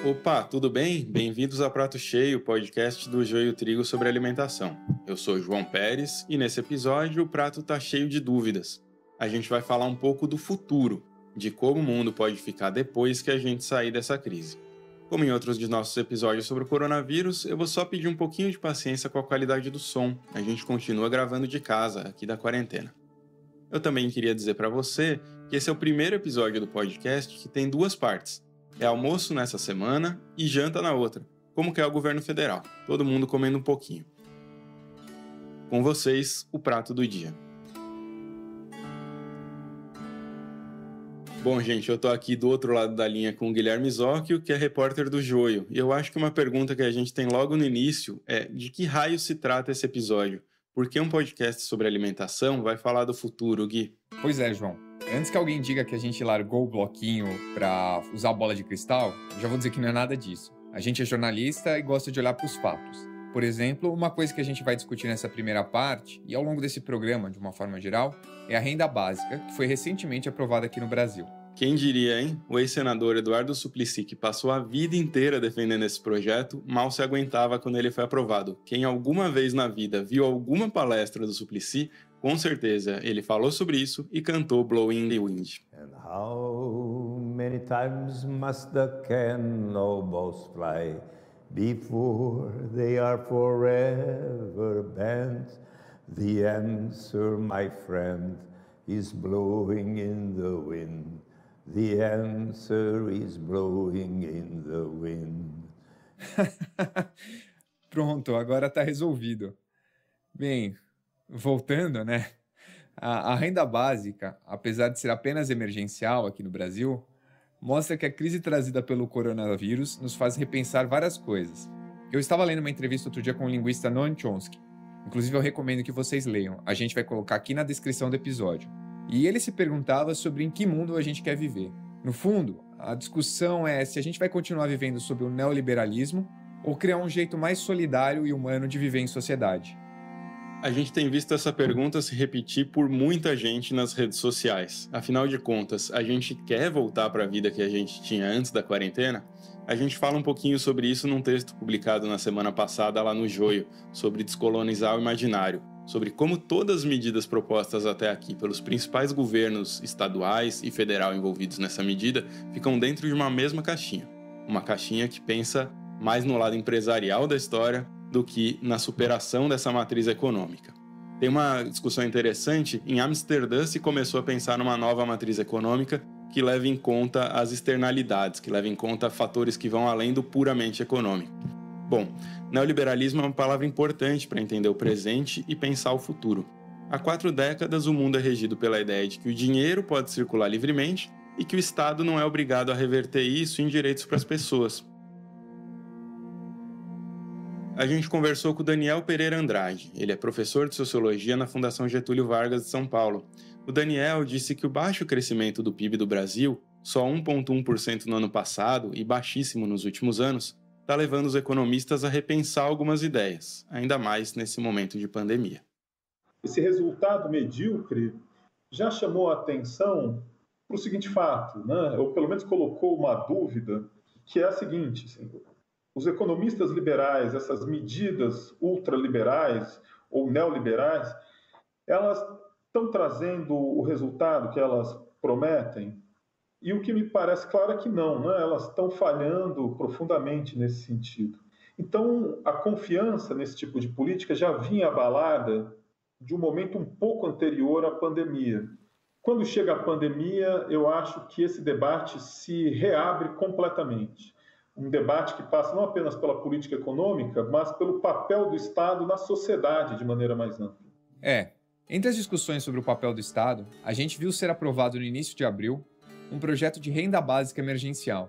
Opa, tudo bem? Bem-vindos a Prato Cheio, podcast do Joio Trigo sobre alimentação. Eu sou João Pérez e nesse episódio o prato tá cheio de dúvidas. A gente vai falar um pouco do futuro, de como o mundo pode ficar depois que a gente sair dessa crise. Como em outros de nossos episódios sobre o coronavírus, eu vou só pedir um pouquinho de paciência com a qualidade do som. A gente continua gravando de casa, aqui da quarentena. Eu também queria dizer para você que esse é o primeiro episódio do podcast que tem duas partes. É almoço nessa semana e janta na outra, como quer o governo federal, todo mundo comendo um pouquinho. Com vocês, o prato do dia. Bom, gente, eu tô aqui do outro lado da linha com o Guilherme Zóquio, que é repórter do Joio, e eu acho que uma pergunta que a gente tem logo no início é de que raio se trata esse episódio? Por que um podcast sobre alimentação vai falar do futuro, Gui? Pois é, João. Antes que alguém diga que a gente largou o bloquinho pra usar a bola de cristal, eu já vou dizer que não é nada disso. A gente é jornalista e gosta de olhar para os fatos. Por exemplo, uma coisa que a gente vai discutir nessa primeira parte, e ao longo desse programa, de uma forma geral, é a renda básica, que foi recentemente aprovada aqui no Brasil. Quem diria, hein? O ex-senador Eduardo Suplicy, que passou a vida inteira defendendo esse projeto, mal se aguentava quando ele foi aprovado. Quem alguma vez na vida viu alguma palestra do Suplicy, com certeza ele falou sobre isso e cantou Blowing the Wind. And how many times must the cannonballs fly before they are forever banned? The answer, my friend, is blowing in the wind. The answer is blowing in the wind. Pronto, agora tá resolvido. Bem, voltando, né? A renda básica, apesar de ser apenas emergencial aqui no Brasil, mostra que a crise trazida pelo coronavírus nos faz repensar várias coisas. Eu estava lendo uma entrevista outro dia com o linguista Noam Chomsky. Inclusive eu recomendo que vocês leiam. A gente vai colocar aqui na descrição do episódio. E ele se perguntava sobre em que mundo a gente quer viver. No fundo, a discussão é se a gente vai continuar vivendo sob o neoliberalismo ou criar um jeito mais solidário e humano de viver em sociedade. A gente tem visto essa pergunta se repetir por muita gente nas redes sociais. Afinal de contas, a gente quer voltar para a vida que a gente tinha antes da quarentena? A gente fala um pouquinho sobre isso num texto publicado na semana passada lá no Joio, sobre descolonizar o imaginário, sobre como todas as medidas propostas até aqui pelos principais governos estaduais e federal envolvidos nessa medida ficam dentro de uma mesma caixinha. Uma caixinha que pensa mais no lado empresarial da história do que na superação dessa matriz econômica. Tem uma discussão interessante, em Amsterdã se começou a pensar numa nova matriz econômica que leva em conta as externalidades, que leva em conta fatores que vão além do puramente econômico. Bom, neoliberalismo é uma palavra importante para entender o presente e pensar o futuro. Há 4 décadas o mundo é regido pela ideia de que o dinheiro pode circular livremente e que o Estado não é obrigado a reverter isso em direitos para as pessoas. A gente conversou com o Daniel Pereira Andrade. Ele é professor de Sociologia na Fundação Getúlio Vargas de São Paulo. O Daniel disse que o baixo crescimento do PIB do Brasil, só 1,1% no ano passado e baixíssimo nos últimos anos, está levando os economistas a repensar algumas ideias, ainda mais nesse momento de pandemia. Esse resultado medíocre já chamou a atenção para o seguinte fato, né? Ou pelo menos colocou uma dúvida, que é a seguinte: assim, os economistas liberais, essas medidas ultraliberais ou neoliberais, elas estão trazendo o resultado que elas prometem? E o que me parece claro é que não, né? Elas estão falhando profundamente nesse sentido. Então, a confiança nesse tipo de política já vinha abalada de um momento um pouco anterior à pandemia. Quando chega a pandemia, eu acho que esse debate se reabre completamente. Um debate que passa não apenas pela política econômica, mas pelo papel do Estado na sociedade de maneira mais ampla. Entre as discussões sobre o papel do Estado, a gente viu ser aprovado no início de abril um projeto de renda básica emergencial,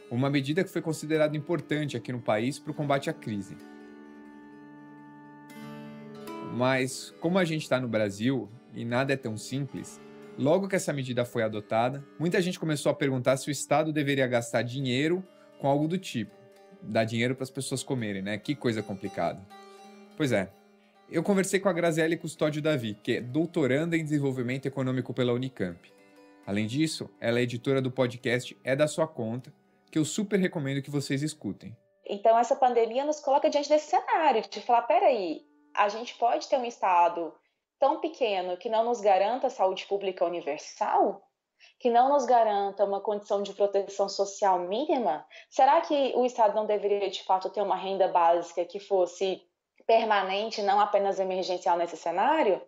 uma medida que foi considerada importante aqui no país para o combate à crise. Mas, como a gente está no Brasil e nada é tão simples, logo que essa medida foi adotada, muita gente começou a perguntar se o Estado deveria gastar dinheiro com algo do tipo, dar dinheiro para as pessoas comerem, né? Que coisa complicada. Pois é, eu conversei com a Graziele Custódio Davi, que é doutoranda em desenvolvimento econômico pela Unicamp. Além disso, ela é editora do podcast É da Sua Conta, que eu super recomendo que vocês escutem. Então, essa pandemia nos coloca diante desse cenário de falar, peraí, a gente pode ter um Estado tão pequeno que não nos garanta saúde pública universal? Que não nos garanta uma condição de proteção social mínima? Será que o Estado não deveria, de fato, ter uma renda básica que fosse permanente, não apenas emergencial nesse cenário?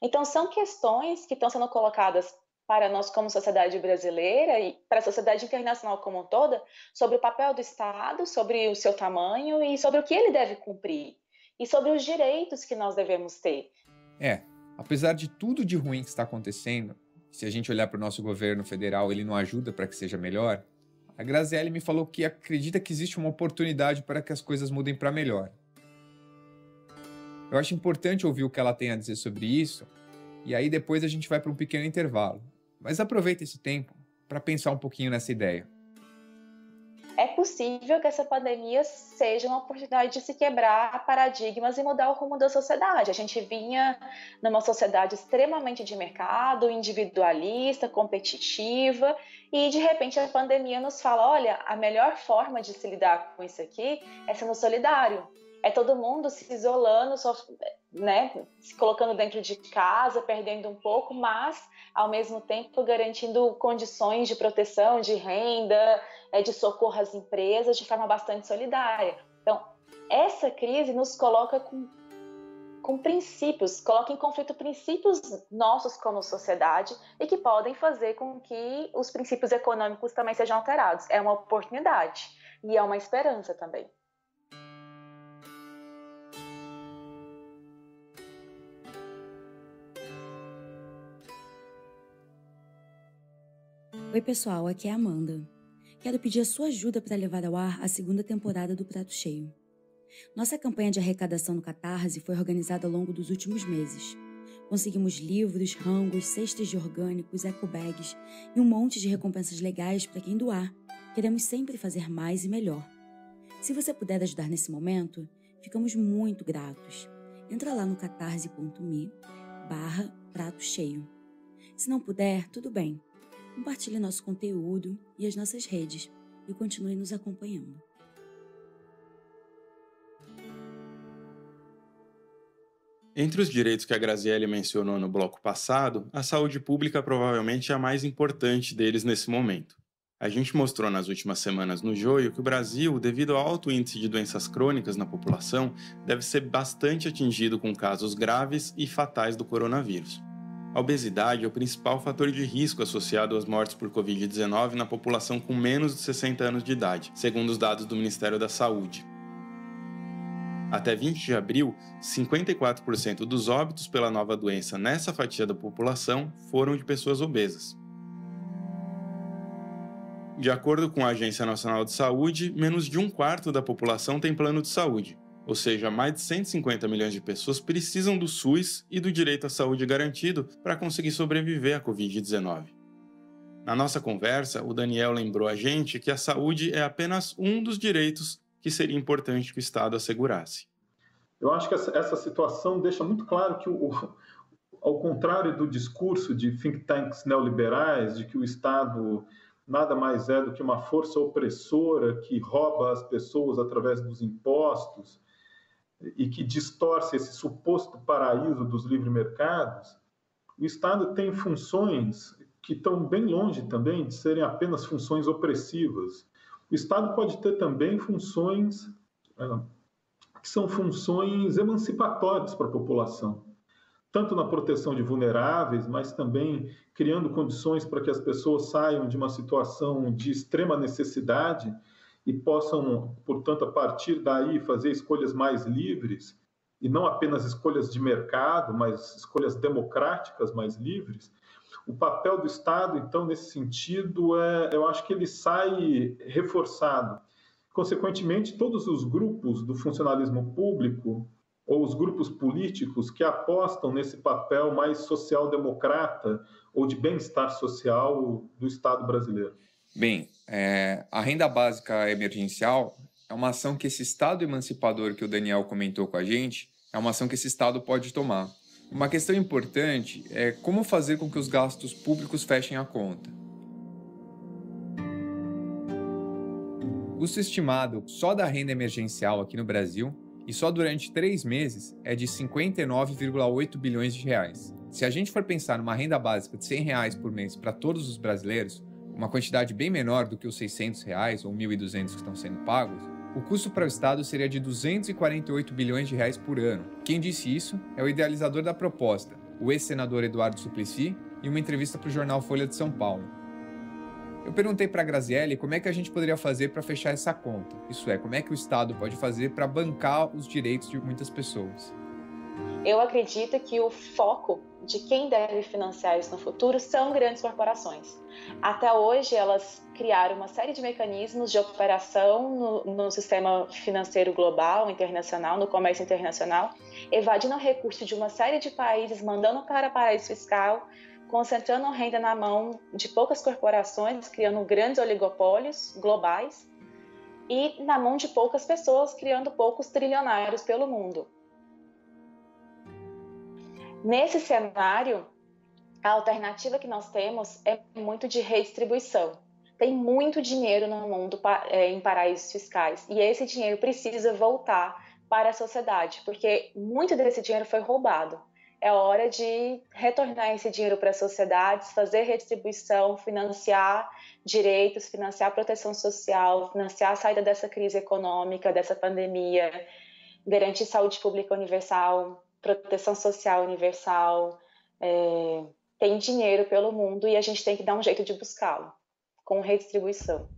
Então, são questões que estão sendo colocadas para nós como sociedade brasileira e para a sociedade internacional como um todo, sobre o papel do Estado, sobre o seu tamanho e sobre o que ele deve cumprir, e sobre os direitos que nós devemos ter. Apesar de tudo de ruim que está acontecendo, se a gente olhar para o nosso governo federal, ele não ajuda para que seja melhor, a Graziele me falou que acredita que existe uma oportunidade para que as coisas mudem para melhor. Eu acho importante ouvir o que ela tem a dizer sobre isso, e aí depois a gente vai para um pequeno intervalo. Mas aproveita esse tempo para pensar um pouquinho nessa ideia. É possível que essa pandemia seja uma oportunidade de se quebrar paradigmas e mudar o rumo da sociedade. A gente vinha numa sociedade extremamente de mercado, individualista, competitiva, e de repente a pandemia nos fala, olha, a melhor forma de se lidar com isso aqui é sendo solidário. É todo mundo se isolando, se colocando dentro de casa, perdendo um pouco, mas, ao mesmo tempo, garantindo condições de proteção, de renda, de socorro às empresas, de forma bastante solidária. Então, essa crise nos coloca com princípios, coloca em conflito princípios nossos como sociedade e que podem fazer com que os princípios econômicos também sejam alterados. É uma oportunidade e é uma esperança também. Oi pessoal, aqui é a Amanda. Quero pedir a sua ajuda para levar ao ar a segunda temporada do Prato Cheio. Nossa campanha de arrecadação no Catarse foi organizada ao longo dos últimos meses. Conseguimos livros, rangos, cestas de orgânicos, ecobags e um monte de recompensas legais para quem doar. Queremos sempre fazer mais e melhor. Se você puder ajudar nesse momento, ficamos muito gratos. Entra lá no catarse.me/prato cheio. Se não puder, tudo bem. Compartilhe nosso conteúdo e as nossas redes e continue nos acompanhando. Entre os direitos que a Graziele mencionou no bloco passado, a saúde pública provavelmente é a mais importante deles nesse momento. A gente mostrou nas últimas semanas no Joio que o Brasil, devido ao alto índice de doenças crônicas na população, deve ser bastante atingido com casos graves e fatais do coronavírus. A obesidade é o principal fator de risco associado às mortes por Covid-19 na população com menos de 60 anos de idade, segundo os dados do Ministério da Saúde. Até 20 de abril, 54% dos óbitos pela nova doença nessa fatia da população foram de pessoas obesas. De acordo com a Agência Nacional de Saúde, menos de 1/4 da população tem plano de saúde. Ou seja, mais de 150 milhões de pessoas precisam do SUS e do direito à saúde garantido para conseguir sobreviver à Covid-19. Na nossa conversa, o Daniel lembrou a gente que a saúde é apenas um dos direitos que seria importante que o Estado assegurasse. Eu acho que essa situação deixa muito claro que, ao contrário do discurso de think tanks neoliberais, de que o Estado nada mais é do que uma força opressora que rouba as pessoas através dos impostos, e que distorce esse suposto paraíso dos livres mercados, o Estado tem funções que estão bem longe também de serem apenas funções opressivas. O Estado pode ter também funções que são funções emancipatórias para a população, tanto na proteção de vulneráveis, mas também criando condições para que as pessoas saiam de uma situação de extrema necessidade e possam, portanto, a partir daí fazer escolhas mais livres, e não apenas escolhas de mercado, mas escolhas democráticas mais livres. O papel do Estado, então, nesse sentido, eu acho que ele sai reforçado. Consequentemente, todos os grupos do funcionalismo público, ou os grupos políticos que apostam nesse papel mais social-democrata ou de bem-estar social do Estado brasileiro. Bem, a renda básica emergencial é uma ação que esse Estado emancipador que o Daniel comentou com a gente, é uma ação que esse Estado pode tomar. Uma questão importante é como fazer com que os gastos públicos fechem a conta. custo estimado só da renda emergencial aqui no Brasil, e só durante 3 meses, é de 59,8 bilhões de reais. Se a gente for pensar numa renda básica de R$100 por mês para todos os brasileiros, uma quantidade bem menor do que os R$600 ou 1.200 que estão sendo pagos, o custo para o Estado seria de 248 bilhões de reais por ano. Quem disse isso é o idealizador da proposta, o ex-senador Eduardo Suplicy, em uma entrevista para o jornal Folha de São Paulo. Eu perguntei para a Graziele como é que a gente poderia fazer para fechar essa conta, isso é, como é que o Estado pode fazer para bancar os direitos de muitas pessoas. Eu acredito que o foco de quem deve financiar isso no futuro são grandes corporações. Até hoje, elas criaram uma série de mecanismos de operação no sistema financeiro global, internacional, no comércio internacional, evadindo recursos de uma série de países, mandando para paraíso fiscal, concentrando renda na mão de poucas corporações, criando grandes oligopólios globais, e na mão de poucas pessoas, criando poucos trilionários pelo mundo. Nesse cenário, a alternativa que nós temos é muito de redistribuição. Tem muito dinheiro no mundo em paraísos fiscais e esse dinheiro precisa voltar para a sociedade, porque muito desse dinheiro foi roubado. É hora de retornar esse dinheiro para as sociedades, fazer redistribuição, financiar direitos, financiar proteção social, financiar a saída dessa crise econômica, dessa pandemia, garantir saúde pública universal, proteção social universal. Tem dinheiro pelo mundo e a gente tem que dar um jeito de buscá-lo, com redistribuição.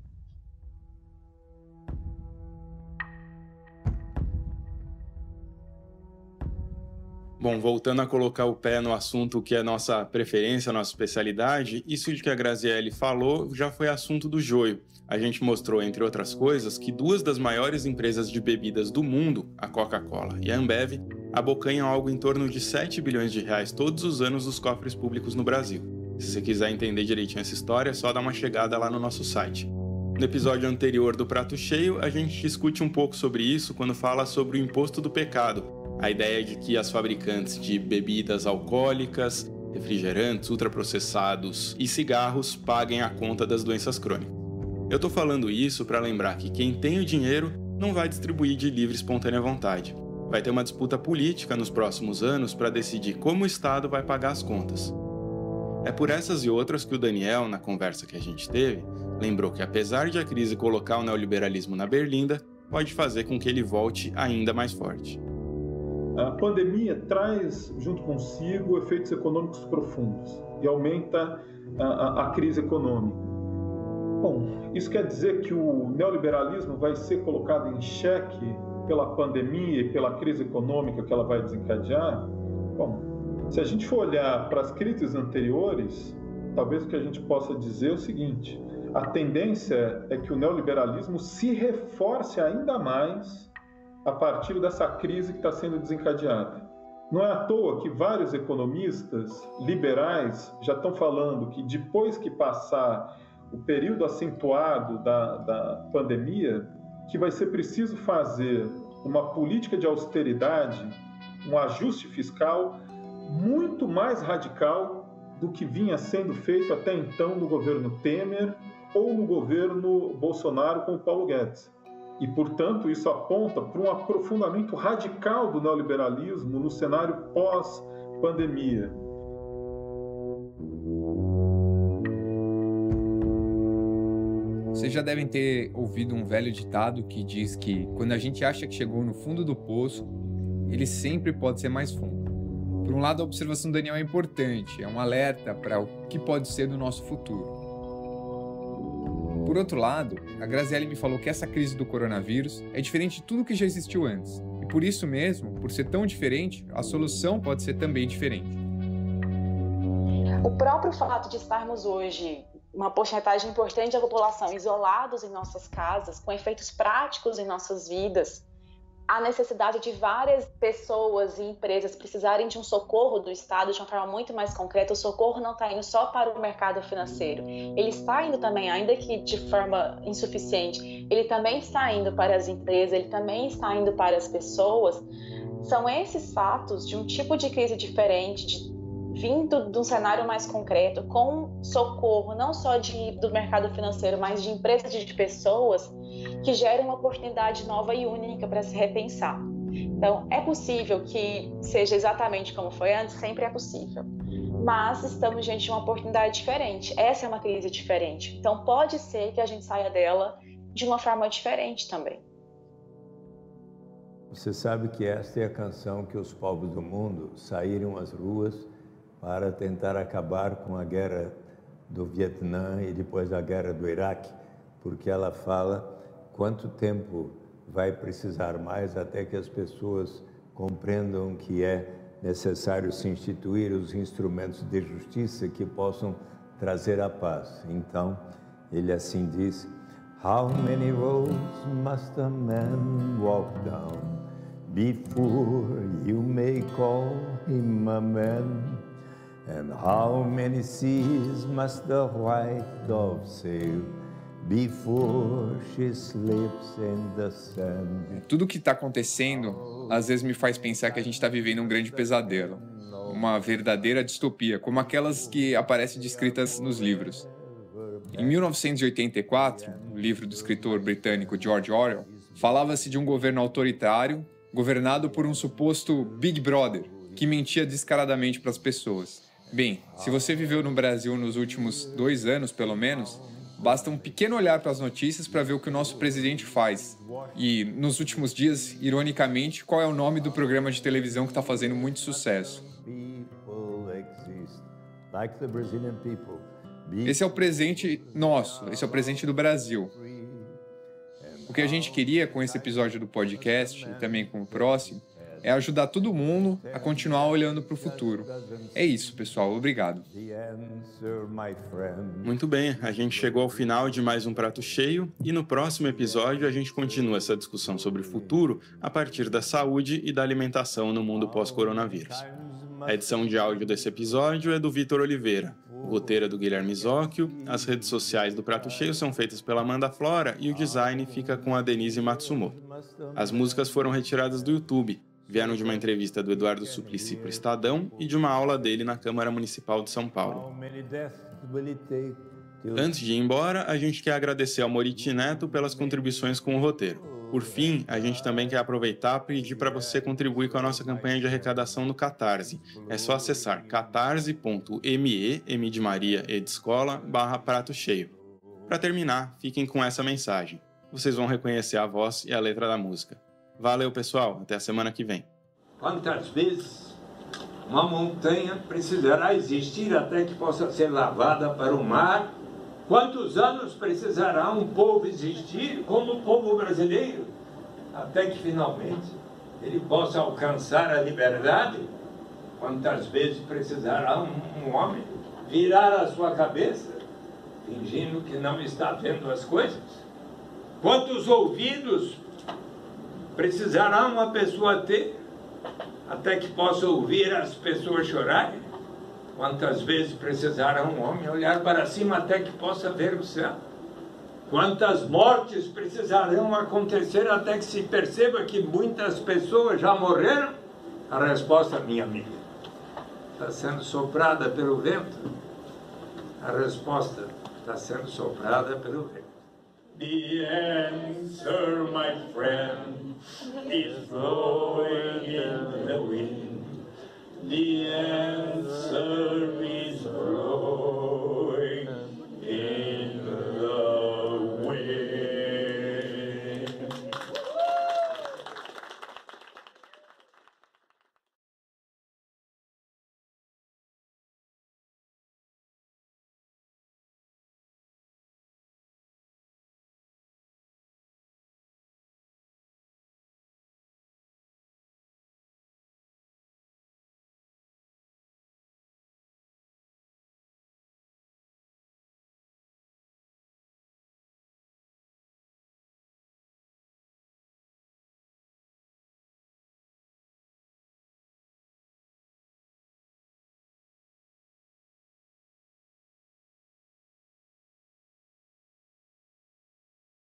Bom, voltando a colocar o pé no assunto que é nossa preferência, nossa especialidade, isso de que a Graziele falou já foi assunto do joio. A gente mostrou, entre outras coisas, que 2 das maiores empresas de bebidas do mundo, a Coca-Cola e a Ambev, abocanham algo em torno de 7 bilhões de reais todos os anos dos cofres públicos no Brasil. Se você quiser entender direitinho essa história, é só dar uma chegada lá no nosso site. No episódio anterior do Prato Cheio, a gente discute um pouco sobre isso quando fala sobre o imposto do pecado, a ideia de que as fabricantes de bebidas alcoólicas, refrigerantes, ultraprocessados e cigarros paguem a conta das doenças crônicas. Eu tô falando isso para lembrar que quem tem o dinheiro não vai distribuir de livre e espontânea vontade. Vai ter uma disputa política nos próximos anos para decidir como o Estado vai pagar as contas. É por essas e outras que o Daniel, na conversa que a gente teve, lembrou que apesar de a crise colocar o neoliberalismo na berlinda, pode fazer com que ele volte ainda mais forte. A pandemia traz junto consigo efeitos econômicos profundos e aumenta a crise econômica. Bom, isso quer dizer que o neoliberalismo vai ser colocado em xeque pela pandemia e pela crise econômica que ela vai desencadear? Bom, se a gente for olhar para as crises anteriores, talvez o que a gente possa dizer é o seguinte: a tendência é que o neoliberalismo se reforce ainda mais a partir dessa crise que está sendo desencadeada. Não é à toa que vários economistas liberais já estão falando que depois que passar o período acentuado da pandemia, que vai ser preciso fazer uma política de austeridade, um ajuste fiscal muito mais radical do que vinha sendo feito até então no governo Temer ou no governo Bolsonaro com o Paulo Guedes. E, portanto, isso aponta para um aprofundamento radical do neoliberalismo no cenário pós-pandemia. Vocês já devem ter ouvido um velho ditado que diz que quando a gente acha que chegou no fundo do poço, ele sempre pode ser mais fundo. Por um lado, a observação do Daniel é importante, é um alerta para o que pode ser do nosso futuro. Por outro lado, a Graziele me falou que essa crise do coronavírus é diferente de tudo que já existiu antes. E por isso mesmo, por ser tão diferente, a solução pode ser também diferente. O próprio fato de estarmos hoje, uma porcentagem importante da população, isolados em nossas casas, com efeitos práticos em nossas vidas, a necessidade de várias pessoas e empresas precisarem de um socorro do Estado de uma forma muito mais concreta. O socorro não está indo só para o mercado financeiro, ele está indo também, ainda que de forma insuficiente, ele também está indo para as empresas, ele também está indo para as pessoas. São esses fatos de um tipo de crise diferente, vindo de um cenário mais concreto, com socorro não só do mercado financeiro, mas de empresas e de pessoas, que gere uma oportunidade nova e única para se repensar. Então, é possível que seja exatamente como foi antes? Sempre é possível. Mas estamos diante de uma oportunidade diferente. Essa é uma crise diferente. Então, pode ser que a gente saia dela de uma forma diferente também. Você sabe que esta é a canção que os povos do mundo saíram às ruas para tentar acabar com a guerra do Vietnã e depois a guerra do Iraque, porque ela fala quanto tempo vai precisar mais até que as pessoas compreendam que é necessário se instituir os instrumentos de justiça que possam trazer a paz. Então, ele assim diz: How many roads must a man walk down before you may call him a man? And how many seas must the white dove sail before she sleeps in the sand? Tudo que está acontecendo, às vezes me faz pensar que a gente está vivendo um grande pesadelo, uma verdadeira distopia, como aquelas que aparecem descritas nos livros. Em 1984, o livro do escritor britânico George Orwell, falava-se de um governo autoritário, governado por um suposto Big Brother, que mentia descaradamente para as pessoas. Bem, se você viveu no Brasil nos últimos 2 anos, pelo menos, basta um pequeno olhar para as notícias para ver o que o nosso presidente faz. E, nos últimos dias, ironicamente, qual é o nome do programa de televisão que está fazendo muito sucesso? Esse é o presente nosso, esse é o presente do Brasil. O que a gente queria com esse episódio do podcast, e também com o próximo, é ajudar todo mundo a continuar olhando para o futuro. É isso, pessoal. Obrigado. Muito bem, a gente chegou ao final de mais um Prato Cheio e no próximo episódio a gente continua essa discussão sobre o futuro a partir da saúde e da alimentação no mundo pós-coronavírus. A edição de áudio desse episódio é do Vitor Oliveira, o roteiro é do Guilherme Zóquio, as redes sociais do Prato Cheio são feitas pela Amanda Flora e o design fica com a Denise Matsumoto. As músicas foram retiradas do YouTube. Vieram de uma entrevista do Eduardo Suplicy para o Estadão e de uma aula dele na Câmara Municipal de São Paulo. Antes de ir embora, a gente quer agradecer ao Moriti Neto pelas contribuições com o roteiro. Por fim, a gente também quer aproveitar e pedir para você contribuir com a nossa campanha de arrecadação no Catarse. É só acessar catarse.me, M de Maria, E de Escola, /prato cheio. Para terminar, fiquem com essa mensagem. Vocês vão reconhecer a voz e a letra da música. Valeu, pessoal. Até a semana que vem. Quantas vezes uma montanha precisará existir até que possa ser lavada para o mar? Quantos anos precisará um povo existir como o povo brasileiro até que finalmente ele possa alcançar a liberdade? Quantas vezes precisará um homem virar a sua cabeça fingindo que não está vendo as coisas? Quantos ouvidos precisará uma pessoa ter até que possa ouvir as pessoas chorarem? Quantas vezes precisará um homem olhar para cima até que possa ver o céu? Quantas mortes precisarão acontecer até que se perceba que muitas pessoas já morreram? A resposta, minha amiga, está sendo soprada pelo vento. A resposta está sendo soprada pelo vento. The answer, my friend, is blowing in the wind. The answer